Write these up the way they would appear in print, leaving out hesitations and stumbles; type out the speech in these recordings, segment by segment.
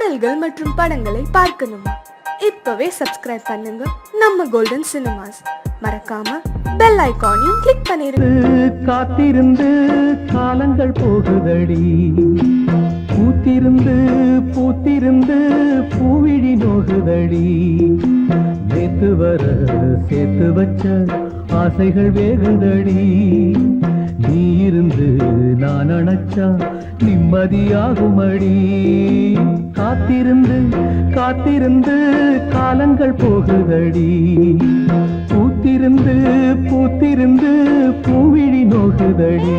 பாடல்கள் மற்றும் படங்களை பார்க்கணுமா? இப்பவே சப்ஸ்கிரைப் பண்ணுங்க நம்ம கோல்டன் சினிமாஸ். மறக்காம பெல் ஐகானையும் கிளிக் பண்ணிருங்க. காத்திருந்து காலங்கள் போகுதடி, பூத்திருந்து பூத்திருந்து பூவிழி நோகுதடி. நேத்து வர சேர்த்து வச்ச ஆசைகள் வேகுதடி. நீ இருந்து நான் அணைச்சா நிம்மதியாகுமடி. காத்திருந்து காத்திருந்து காலங்கள் போகுதடி, பூத்திருந்து பூத்திருந்து பூவிழி நோகுதடி.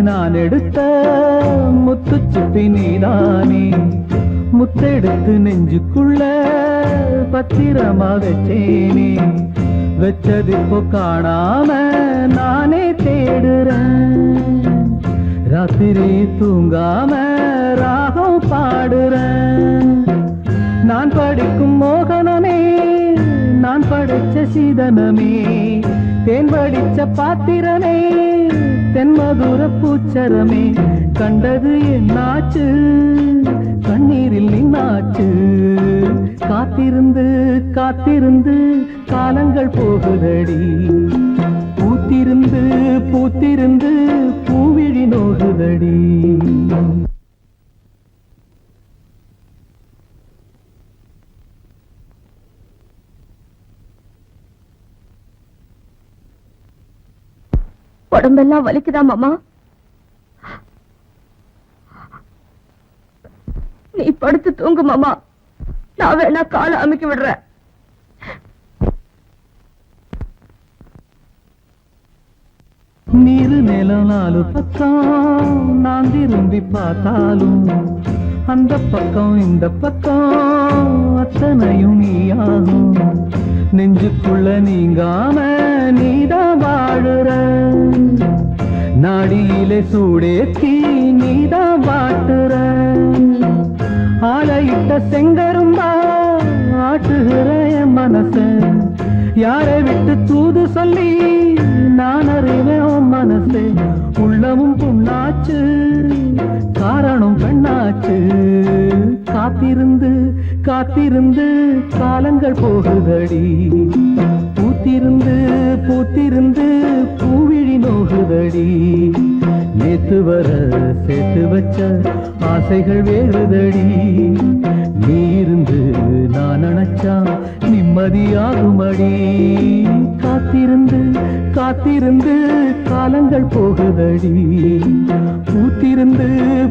நான் எடுத்த முத்துச்சிப்பி நீதானே, முத்தெடுத்து நெஞ்சுக்குள்ள பத்திரமா வச்சேனே. வச்சதிப்போ காணாம நானே தேடுறேன். ராத்திரி தூங்காம ராகம் பாடுறேன். நான் படிக்கும் மோகனமே, நான் படைச்ச சீதனமே, தேன் படிச்ச பாத்திரமே, தென்மதுர பூச்சரமே. கண்டது என்னாச்சு, கண்ணீரில் நின்னாச்சு. காத்திருந்து காத்திருந்து காலங்கள் போகுதடி, பூத்திருந்து பூத்திருந்து பூவிழி நோகுதடி. உடம்பெல்லாம் வலிக்குதா மாமா? நீ படுத்து தூங்கு மாமா, நான் வேணா காலை அமைக்க விடுறேன். நீரு நிலம் நாலு பக்கம் நான் திரும்பி பார்த்தாலும், அந்த பக்கம் இந்த பக்கம் அத்தனையும் நீயாகும். நெஞ்சுக்குள்ள நீங்காம நீதான் வாழுற, நாடியிலே சூடேத்தி நீதான் வாட்டுற. ஆலையிட்ட செங்கரும்பா ஆட்டுகிற என் மனச, யாரை விட்டு தூது சொல்லி நான் அறிவேன் உன் மனசு. உள்ளமும் புண்ணாச்சு, காரணம் பெண்ணாச்சு. காத்திருந்து காத்திருந்து காலங்கள் போகுதடி, பூத்திருந்து பூத்திருந்து பூவிழி நோகுதடி. நேத்து வர சேர்த்து வச்ச ஆசைகள் வேறுதடி. நீ இருந்து நான் அணைச்சா நிம்மதியாகுமடி. காத்திருந்து காத்திருந்து காலங்கள் போகுதடி, பூத்திருந்து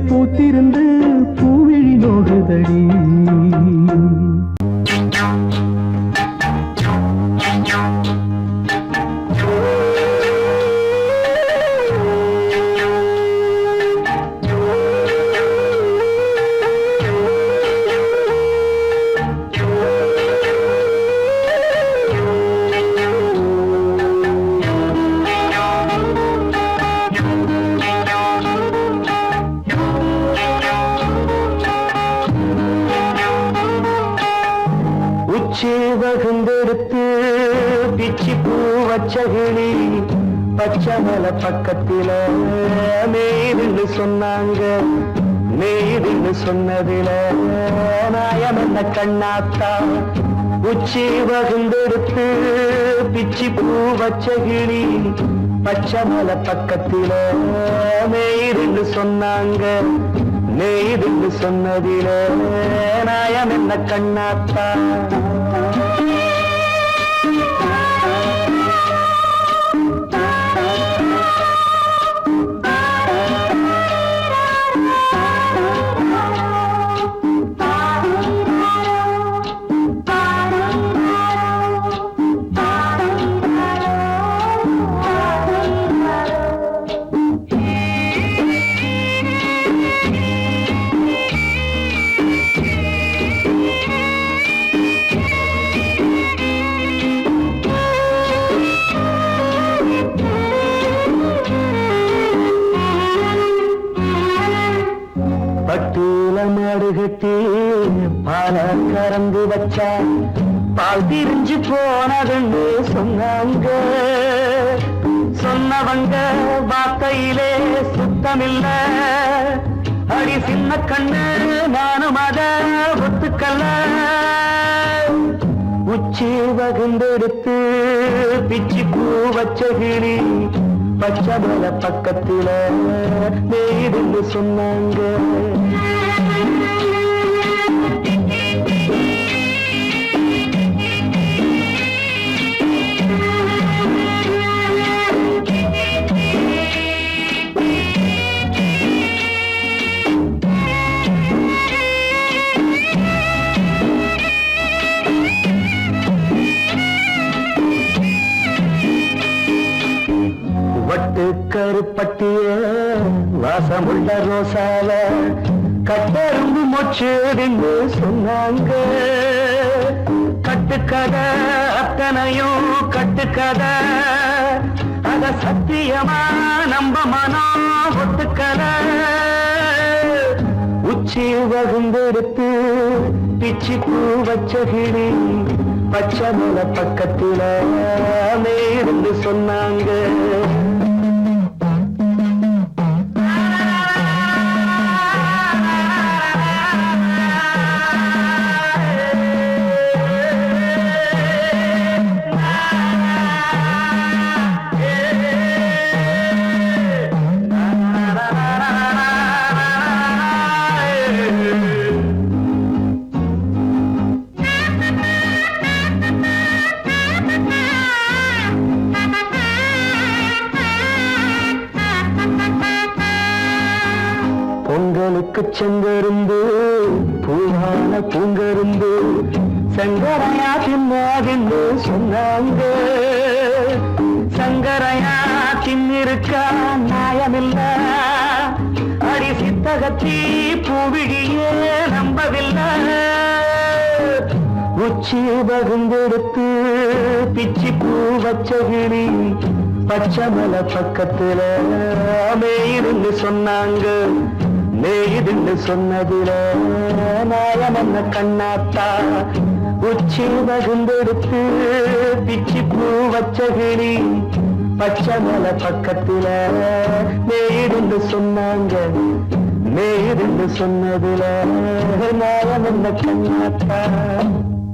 பூத்திருந்து பூவிழி நோகுதடி. வகுந்தெடுத்து பிச்சி பூ வச்சகிளி பச்சமல பக்கத்தில மேய்துன்னு சொன்னாங்க. மேய்துன்னு சொன்னதில நாயம் என்ன கண்ணாத்தா. உச்சி வகுந்தெடுத்து பிச்சி பூ வச்சகிளி பச்சை மலை பக்கத்தில மேய்துன்னு சொன்னாங்க. மேய்துன்னு சொன்னதில நாயம் என்ன கண்ணாத்தா. பட்டியல மாடு கட்டி பால கறந்து வச்சா பால் திரிஞ்சு போனதுன்னு சொன்னாங்க. சொன்னவங்க வார்த்தையிலே சுத்தமில்ல. அடி சின்ன கண்ணு நானும் அத ஒத்துக்கல்ல. உச்சி வகுந்தெடுத்து பிச்சி பூ வச்ச கிளி பச்சை மலை பக்கத்தில மேய்துன்னு சொன்னாங்க. வட்டு கருப்பட்டிய வாசமுள்ள ரோசால கட்டரும்பு மொச்சுதுன்னு சொன்னாங்க. கட்டுக்கதை அத்தனையும் கட்டுக்கதை. அத சத்தியமா நம்ப மனம் ஒத்துக்கதை. உச்சி வகுந்தெடுத்து பிச்சி பூ வச்ச கிளி பச்சை மலை பக்கத்தில மேய்துன்னு சொன்னாங்க. பொங்கலுக்கு செங்கருந்து பூவான பூங்கருந்து சங்கரையா தின்னாதின்னு சொன்னாங்க. சங்கரையா தின்னிருக்கா நியாயமில்ல. அடி சித்தகத்தி பூவிழியே நம்பவில்லை. உச்சி பகுந்தெடுத்து பிச்சி பூ வச்ச கிளி பச்சை மலை பக்கத்தில மேய்துன்னு சொன்னாங்க. மேய்துன்னு சொன்னதில நாயம் என்ன கண்ணாத்தா. உச்சி பகுந்தெடுத்து பிச்சி பூ வச்ச கிளி பச்சை மலை பக்கத்தில மேய்துன்னு சொன்னாங்க. மேய்துன்னு சொன்னதில நாயம் என்ன கண்ணாத்தா.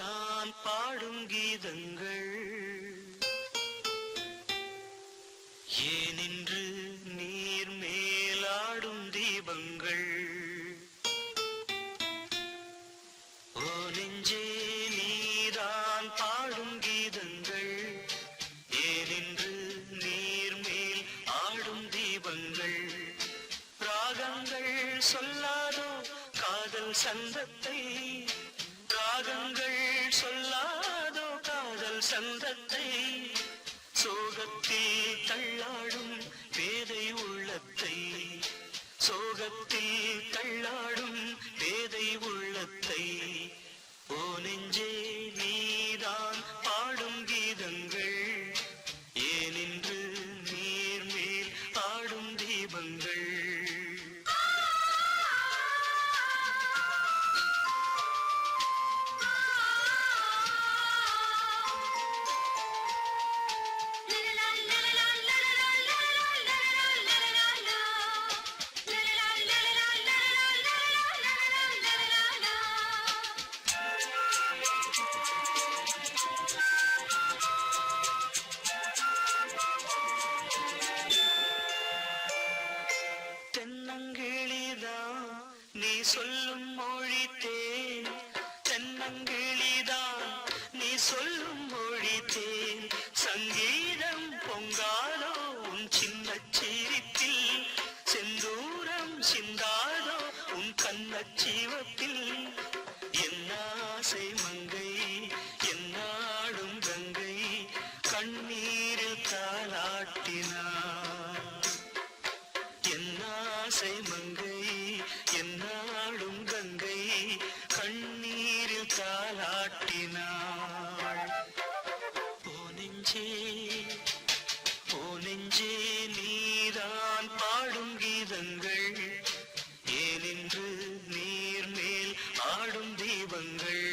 நான் பாடும் கீதங்கள் ஏனின்று நீர் மேலாடும் தீபங்கள். ஓ நெஞ்சே நீதான் பாடும் கீதங்கள் ஏனின்று நீர் மேல் ஆடும் தீபங்கள். ராகங்கள் சொல்லாதோ காதல் சந்தத்தை. ராகங்கள் சொல்லாதோ காதல் சந்தத்தை. சோகத்தில் தள்ளாடும் பேதை உள்ளத்தை. சோகத்தில் தள்ளாடும் பேதை உள்ளத்தை. ஓ நெஞ்சே நீதான் பாடும் கீதங்கள் ஏனின்று நீர் மேல் ஆடும் தீபங்கள். சொல்லும் மொழி தேன் தென்னங்கிளிதான் நீ சொல்லும் மொழி தேன் சங்கீதம் பொங்காதோ உன் சின்ன சிரிப்பில் செந்தூரம் சிந்தாதோ உன் கண்ணச்சிவப்பில் என்ன ஆசை மங்கை என்னாடும் கங்கை கண்ணீரில் தாலாட்டினார் என்ன ஆசை மங்கை என்னாடும் கங்கை கண்ணீரில் தாலாட்டினாள் ஓ நெஞ்சே நீதான் பாடும் கீதங்கள் ஏனென்று நீர் மேல் ஆடும் தீபங்கள்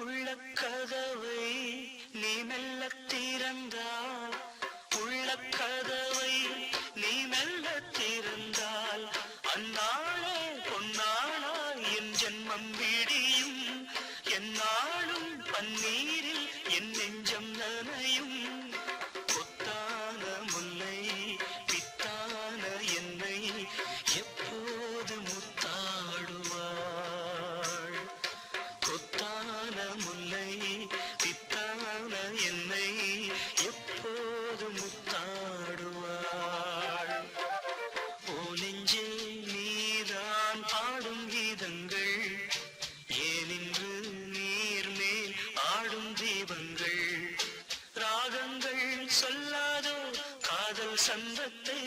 உள்ளக்கதவை நீ மெல்ல திறந்தால் உள்ளக்கதவை நீ மெல்ல திறந்தால் அந்நாளே பொன்னாளா என் ஜென்மம் விடியும் என்னாலும் பன்னீரில் என் நெஞ்சம் நனையும் கொத்தான முல்லை பித்தான என்னை எப்போது முத்தாடுவாள் கொத்தான முல்லை பித்தான என்னை எப்போது முத்தாடுவாள் ஓ நெஞ்சே நீதான் பாடும் கீதங்கள் ஏனின்று நீர் மேல் ஆடும் தீபங்கள் ராகங்கள் சொல்லாதோ காதல் சந்தத்தை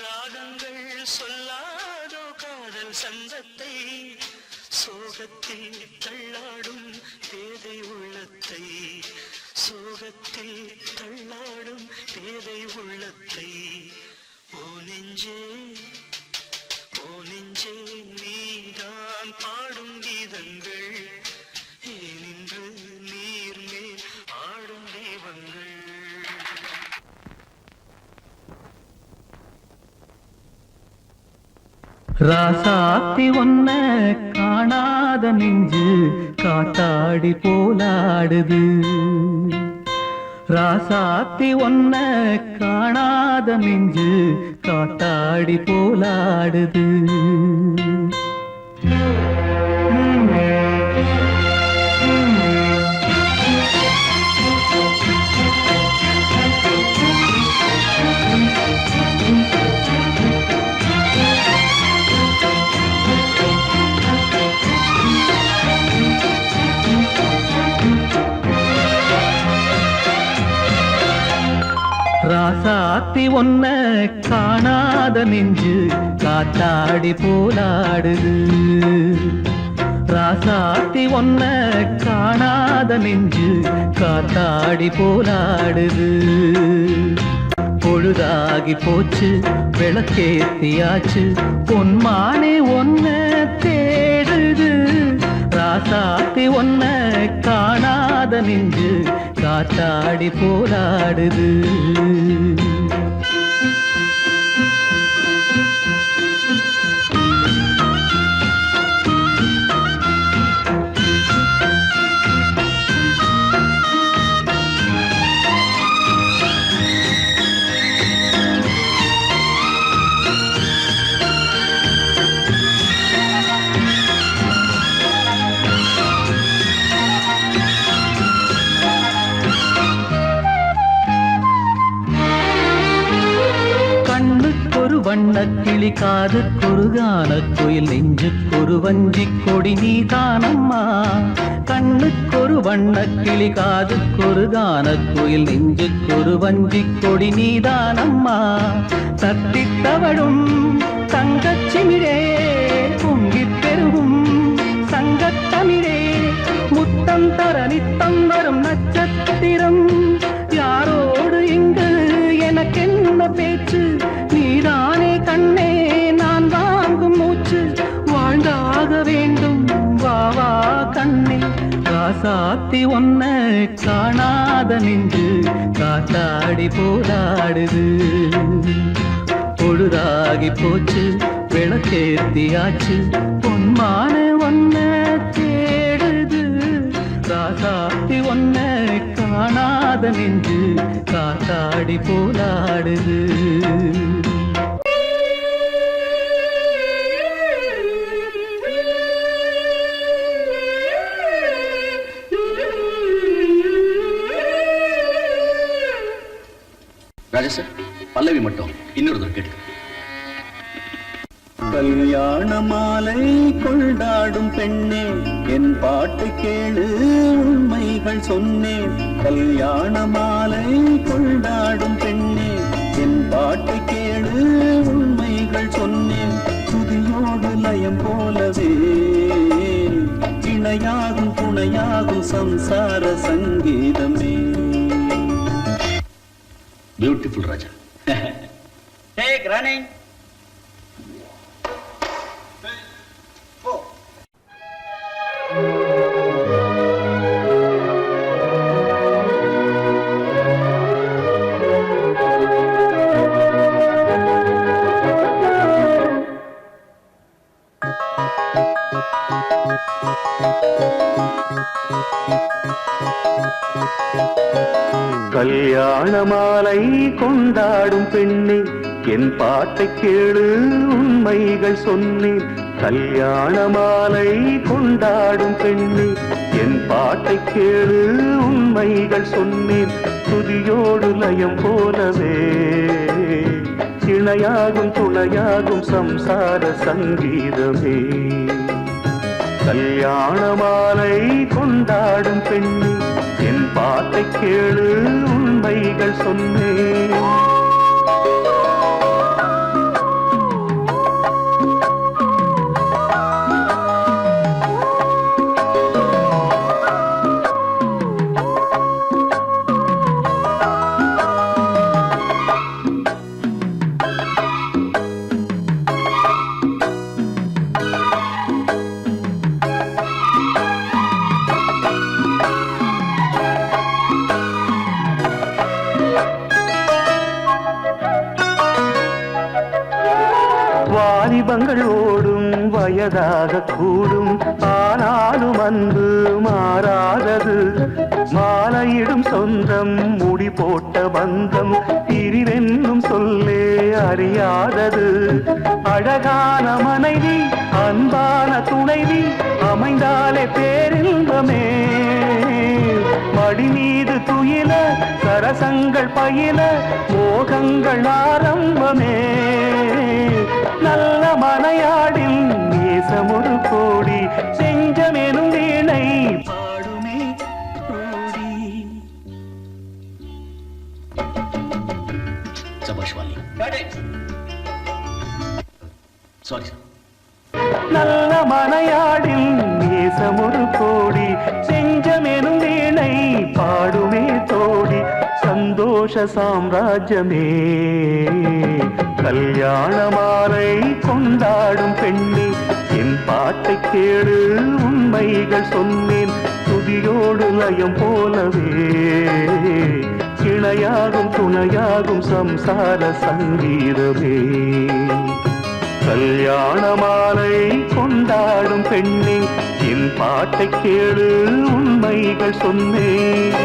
ராகங்கள் சொல்லாதோ காதல் சந்தத்தை சோகத்தில் தள்ளாடும் பேதை உள்ளத்தை சோகத்தில் தள்ளாடும் பேதை உள்ளத்தை ஓ நெஞ்சே நீதான் பாடும் கீதங்கள் ஏனின்று நீர் மேல் ஆடும் தெய்வங்கள் ராசாத்தி ஒன்ன காணாத நெஞ்சு காத்தாடி போலாடுது ராசாத்தி ஒன்ன காணாத நெஞ்சு காத்தாடி போலாடுது ராசாத்தி ஒன்ன காணாத நெஞ்சு காத்தாடி போலாடுது ராசாத்தி ஒன்ன காணாத நெஞ்சு காத்தாடி போலாடுது பொழுதாகி போச்சு விளக்கேத்தியாச்சு பொன்மானே ஒன்ன தேடுது ராசாத்தி ஒன்ன காணாத நெஞ்சு காத்தாடி போலாடுது வண்ணக்கிளி காதுக்கொரு கானக்குயில் நெஞ்சுக்கொரு வஞ்சிக் கொடி நீதானம்மா கண்ணுக்கொரு வண்ணக்கிளி காதுக்கொரு கானக்குயில் நெஞ்சுக்கொரு வஞ்சிக் கொடி நீதானம்மா தத்தித் தவழும் தங்கச்சிமிழே பொங்கிப் பெருகும் சங்கத்தமிழே முத்தம் தர நித்தம் வரும் நட்சத்திரம் யாரோடு இங்கு எனக்கென்ன பேச்சு நீதானே கண்ணே நான் வாங்கும் மூச்சு வாழ்ந்தாக வேண்டும் வா வா கண்ணே ராசாத்தி ஒன்ன காணாத நெஞ்சு காத்தாடி போராடுது. பொழுதாகி போச்சு விளக்கேத்தியாச்சு பொன்மான ஒன்ன தேடுது. ராசாத்தி ஒன்ன காணாத நெஞ்சு காத்தாடி போராடுது. ராஜா சார், பல்லவி மட்டும் இன்னொரு தடவை கேட்டு. கல்யாண மாலை கொண்டாடும் பெண்ணே என் பாட்டு கேளு உண்மைகள் சொன்னேன். கல்யாண மாலை கொண்டாடும் பெண்ணே என் பாட்டு கேளு உண்மைகள் சொன்னேன். துதியோடு லயம் போலவே இணையாகும் துணையாகும் சம்சார சங்கீதமே. பியூட்டிஃபுல் ராஜா. Take running. கல்யாண மாலை கொண்டாடும் பெண்ணே என் பாட்டை கேளு உண்மைகள் சொன்னேன். கல்யாண மாலை கொண்டாடும் பெண்ணே என் பாட்டை கேளு உண்மைகள் சொன்னேன். துதியோடு லயம் போலவே இணையாகும் துணையாகும் சம்சார சங்கீதமே. கல்யாண மாலை கொண்டாடும் பெண்ணே என் பாட்டை கேளு உண்மைகள் சொன்னேன். வாலிபங்கள் ஓடும் வயதாக கூடும் ஆனாலும் அன்பு மாறாதது. மாலையிடும் சொந்தம் முடி போட்ட பந்தம் பிரிவென்னும் சொல்லே அறியாதது. அழகான மனைவி அன்பான துணைவி அமைந்தாலே பேரின்பமே. மடி மீது துயில சரசங்கள் பயில மோகங்கள் ஆரம்பமே. நல்ல மனையாடில் நேசமொரு கோடி செஞ்சமெனும் வீணை பாடுமே கோடி. சபாஷ்வாலி. Sorry sir. நல்ல மனையாடில் நேசமொரு கோடி செஞ்சமெனும் வீணை பாடுமே தோடி. சந்தோஷ சாம்ராஜ்யமே கல்யாண மாலை கொண்டாடும் பெண்ணே என் பாட்டை கேளு உண்மைகள் சொன்னேன். துதியோடு லயம் போலவே இணையாகும் துணையாகும் சம்சார சங்கீதமே. கல்யாண மாலை கொண்டாடும் பெண்ணே என் பாட்டை கேளு உண்மைகள் சொன்னேன்.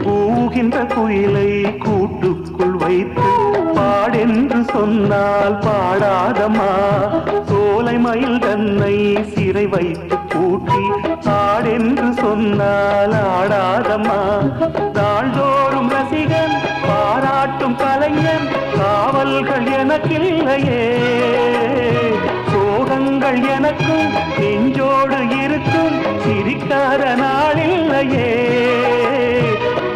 கூகின்ற குயிலை கூட்டுக்குள் வைத்து பாடென்று சொன்னால் பாடாதம்மா. சோலை மயில் தன்னை சிறை வைத்து கூட்டி ஆடென்று சொன்னால் ஆடாதம்மா. நாள்தோறும் ரசிகன் பாராட்டும் கலைஞன் காவல்கள் எனக்கில்லையே. சோக பிடிக்காத நாளில்லையே.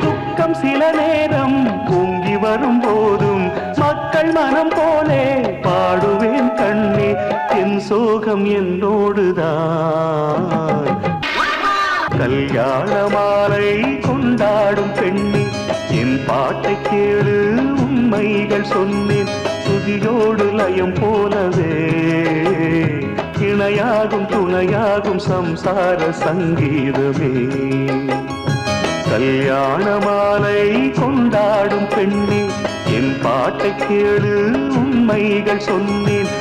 துக்கம் சில நேரம் பொங்கி வரும் போதும் மக்கள் மனம் போலே பாடுவேன் கண்ணே, என் சோகம் என்னோடுதான். கல்யாண மாலை கொண்டாடும் பெண்ணே, என் பாட்டை கேளு உண்மைகள் சொன்னேன். துதியோடு லயம் போலவே இணையாகும் துணையாகும் சம்சார சங்கீதமே. கல்யாண மாலை கொண்டாடும் பெண்ணே, என் பாட்டை கேளு உண்மைகள் சொன்னேன்.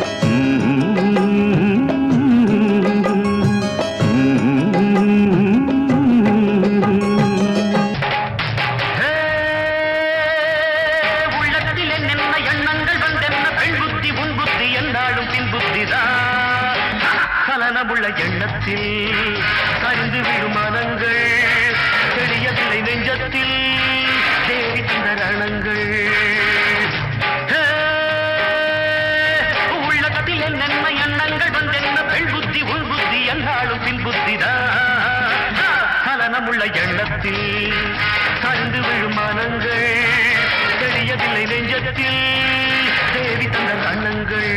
கலனமுள்ள எண்ணத்தில் கரிந்து விடும் மனங்கள், தெரியவில்லை நெஞ்சத்தில் தேவி தந்த ரணங்கள். உள்ளத்தில் என்னென்ன எண்ணங்கள் வந்தென்ன பெண் புத்தி உன் புத்தி என்றாலும் பின் புத்திதான். கலனமுள்ள எண்ணத்தில் கரிந்து விடும் மனங்கள், தெரியவில்லை நெஞ்சத்தில் தேவி தந்த ரணங்கள்.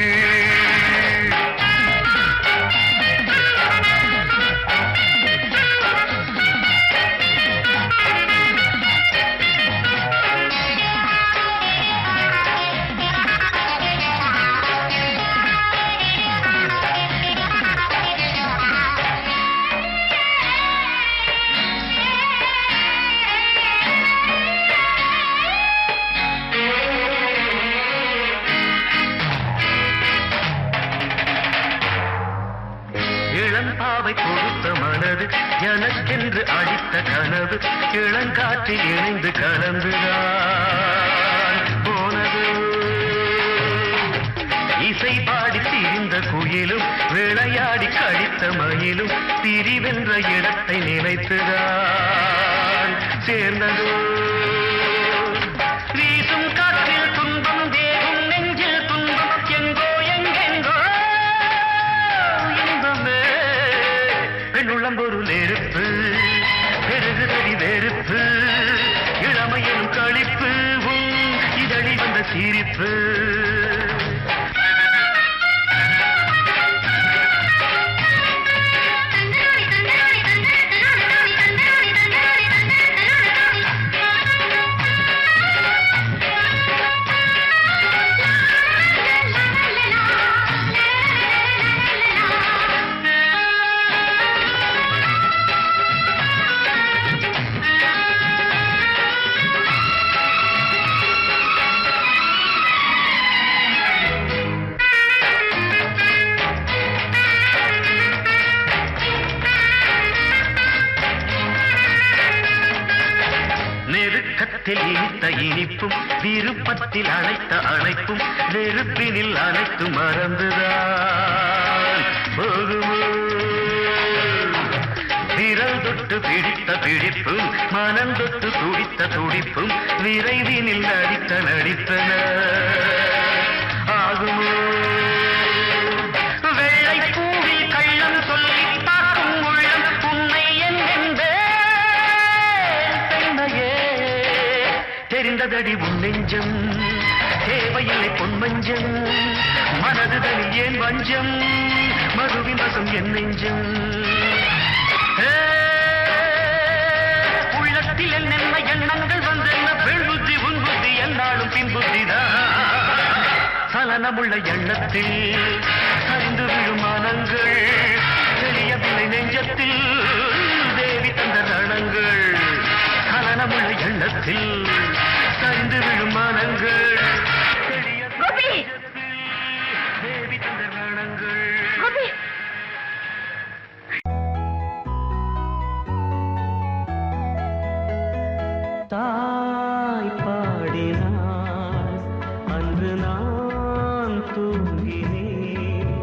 இளம்பாவை கொடுத்த மனது எனக்கென்று அடித்த கனவு, இளங்காற்றில் இணைந்து கலந்துதான் போனது. இசை பாடி திரிந்த குயிலும் விளையாடி கடித்த மயிலும் பிரிவென்ற இடத்தை நினைத்துதான் சேர்ந்தது. வீசும் காற்றில் துன்பம் தேகும் நெஞ்சில் துன்பம் எங்கோ எங்கெங்கோ உள்ளம்பொரு நெருப்பு பெருகுதடி வெறுப்பு, இளமையனும் களிப்பு இதழி வந்த சிரிப்பு. நெருக்கத்தில் இனித்த இனிப்பும் விருப்பத்தில் அழைத்த அழைப்பும் நெருப்பினில் அனைத்து மறந்துதான் போகுமோ. விரல் தொட்டு பிடித்த பிடிப்பும் மனம் தொட்டு துடித்த துடிப்பும் விரைவினில் நடித்த நடித்தன ஆகுமோ. வெள்ளை பூவில் கள்ளம் சொல்லி பார்க்கும் உள்ளம் உண்மை என்னென்றே தெரிந்ததடி உன் நெஞ்சம், தேவையில்லை பொன்மஞ்சம், மனது தனி ஏன் வஞ்சம், மதுவின் வசம் என் நெஞ்சம். உள்ளத்தில் என்னென்ன எண்ணங்கள் வந்தென்ன பெண் புத்தி உன் புத்தி என்னாலும் பின் புத்திதான். சலனமுள்ள எண்ணத்தில் சரிந்து விழும் மனங்கள், தெரியவில்லை நெஞ்சத்தில் தேவி தந்த ரணங்கள். சலனமுள்ள எண்ணத்தில் சரிந்து விழும் மனங்கள், தேவி தந்த ரணங்கள். தாய் பாடினாள் அன்று நான் தூங்கினேன்,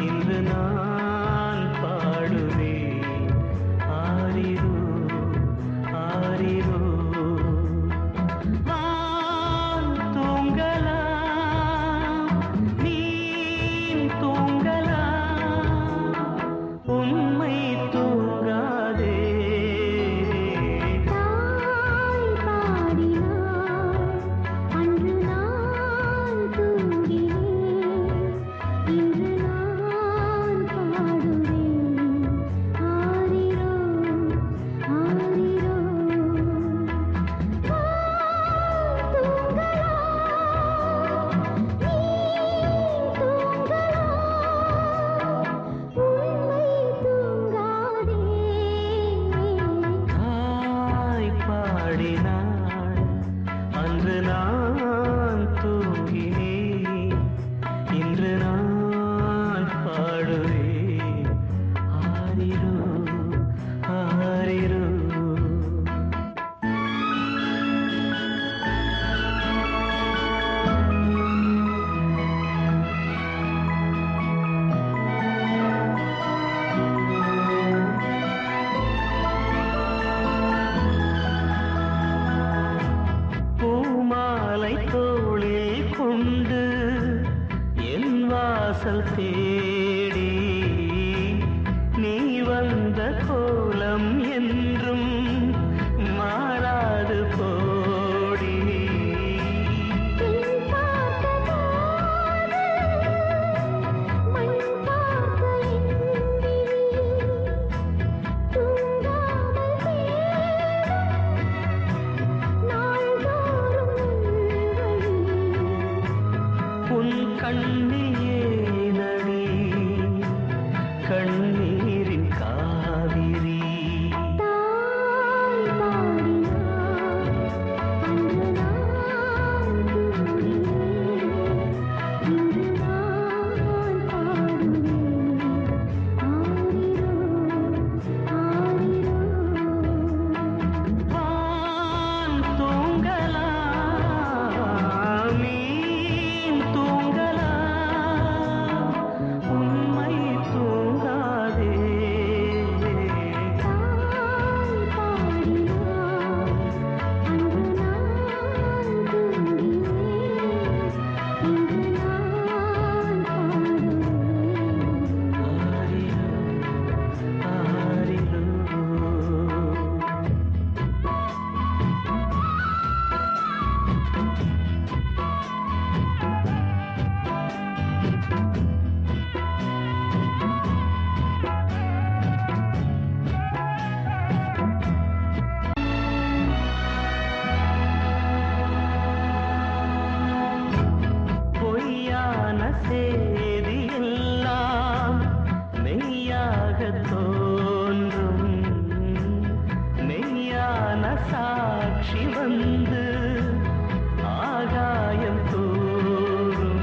இன்று நான் பாடுவேன் ஆரிரோ ஆரிரோ. வான் தூங்கலாம் நீ தூங்கலாம், வாசல் தேடி நீ வந்த கோலம் என்றும் மாறாது போடி. உன் கண்ணியே நதி கண்ணீரின் காவிரி. வான் தூங்கலாம், மீன் தூங்கலாம், உண்மை தூங்காதே. ஆரிரோ, ஆரிரோ. பொய்யான செய்தி எல்லாம் மெய்யாக தோன்றும், மெய்யான சாட்சி வந்து ஆகாயம் தோறும்.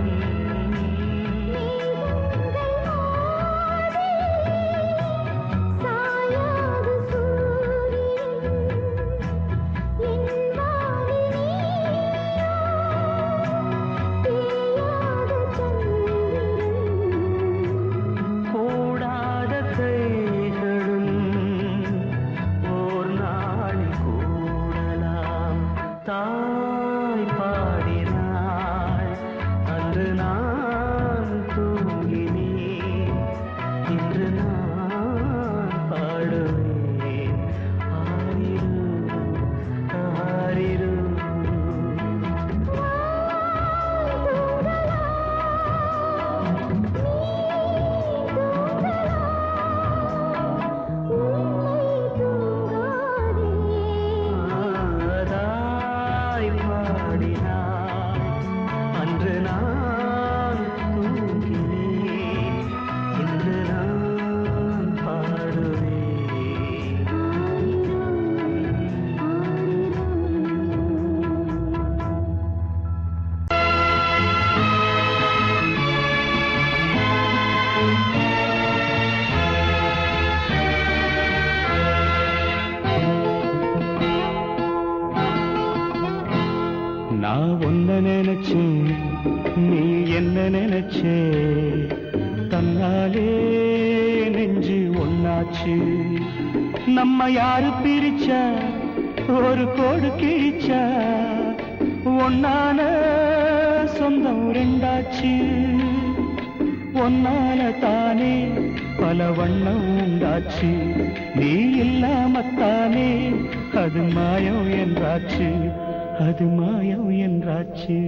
கூடாத கைகளும் ஓர் நாளில் கூடலாம். தாய் பாடினாள் அன்று நான் தூங்கினேன், இன்று நான் பாடுவேன். ஆரிரோ, ஆரிரோ. தாய் பாடினாள் அன்று நான் தூங்கினேன், இன்று நான் பாடுவேன். நான் ஒன்ன நினைச்சேன், நீ என்ன நினைச்சே, தன்னாலே நெஞ்சு ஒன்னாச்சு. நம்ம யாரு பிரிச்சா ஒரு கோடு கிழிச்சா, ஒன்னான சொந்தம் ரெண்டாச்சு. ஒன்னால தானே பல வண்ணம் உண்டாச்சு, நீ இல்லாமத்தானே அது மாயம் என்றாச்சு, அது மாயம் என்றாச்சு.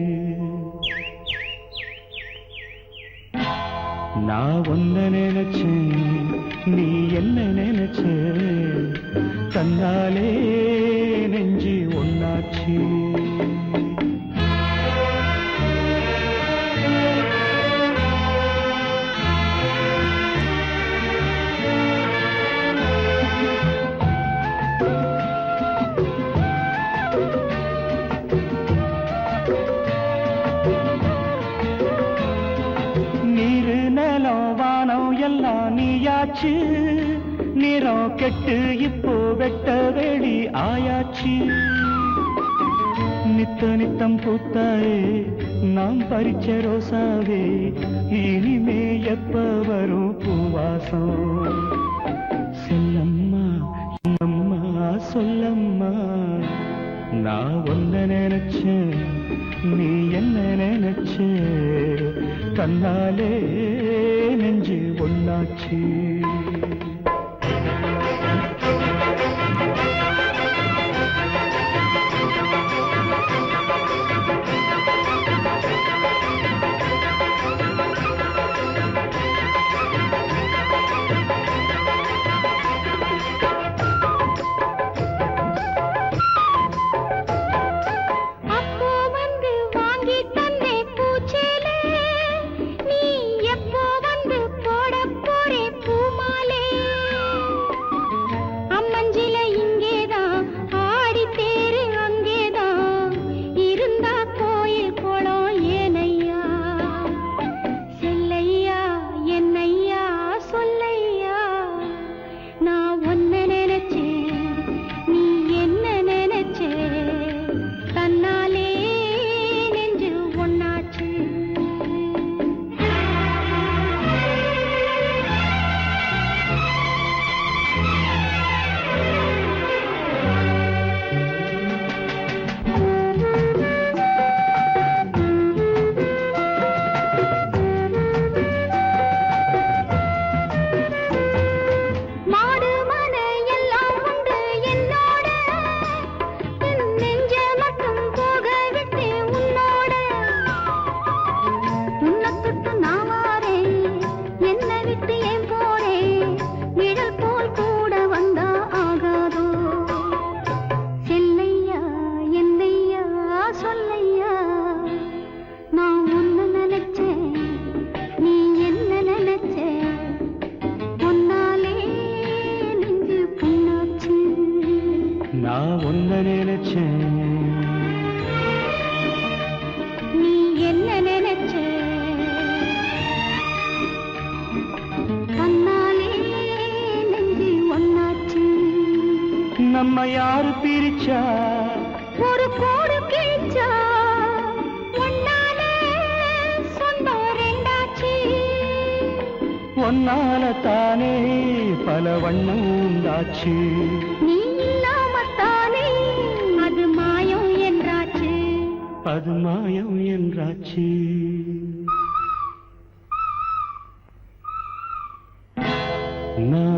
நான் ஒன்ன நினைச்சேன், நீ என்ன நினைச்ச, தன்னாலே நெஞ்சு ஒன்னாச்சு. நீரு நிலம் வானம் எல்லாம் நீயாச்சு, நிறம் கெட்டு இப்போ வெட்ட வெளி ஆயாச்சு. நித்த நித்தம் பூத்தாயே நாம் பறிச்ச ரோசாவே, இனிமே எப்ப வரும் பூவாசம். செல்லம்மா அம்மா சொல்லம்மா, நான் ஒன்ன நினைச்சேன், நீ என்ன நினைச்ச, தன்னாலே நெஞ்சு ஒன்னாச்சு. நான் ஒன்ன நினைச்சேன், நீ என்ன நினைச்ச? கண்ணாலே நெஞ்சு ஒன்னாச்சு. நம்ம யாரு பிரிச்சா ஒரு கோடு கிழிச்சா ஒன்னாலே சொந்தம் ரெண்டாச்சு. ஒன்னால தானே பல வண்ணம் உண்டாச்சு. நீ இல்லாமத்தானே அது மாயம் என்றாச்சு. அது மாயம் என்றாச்சு. நான்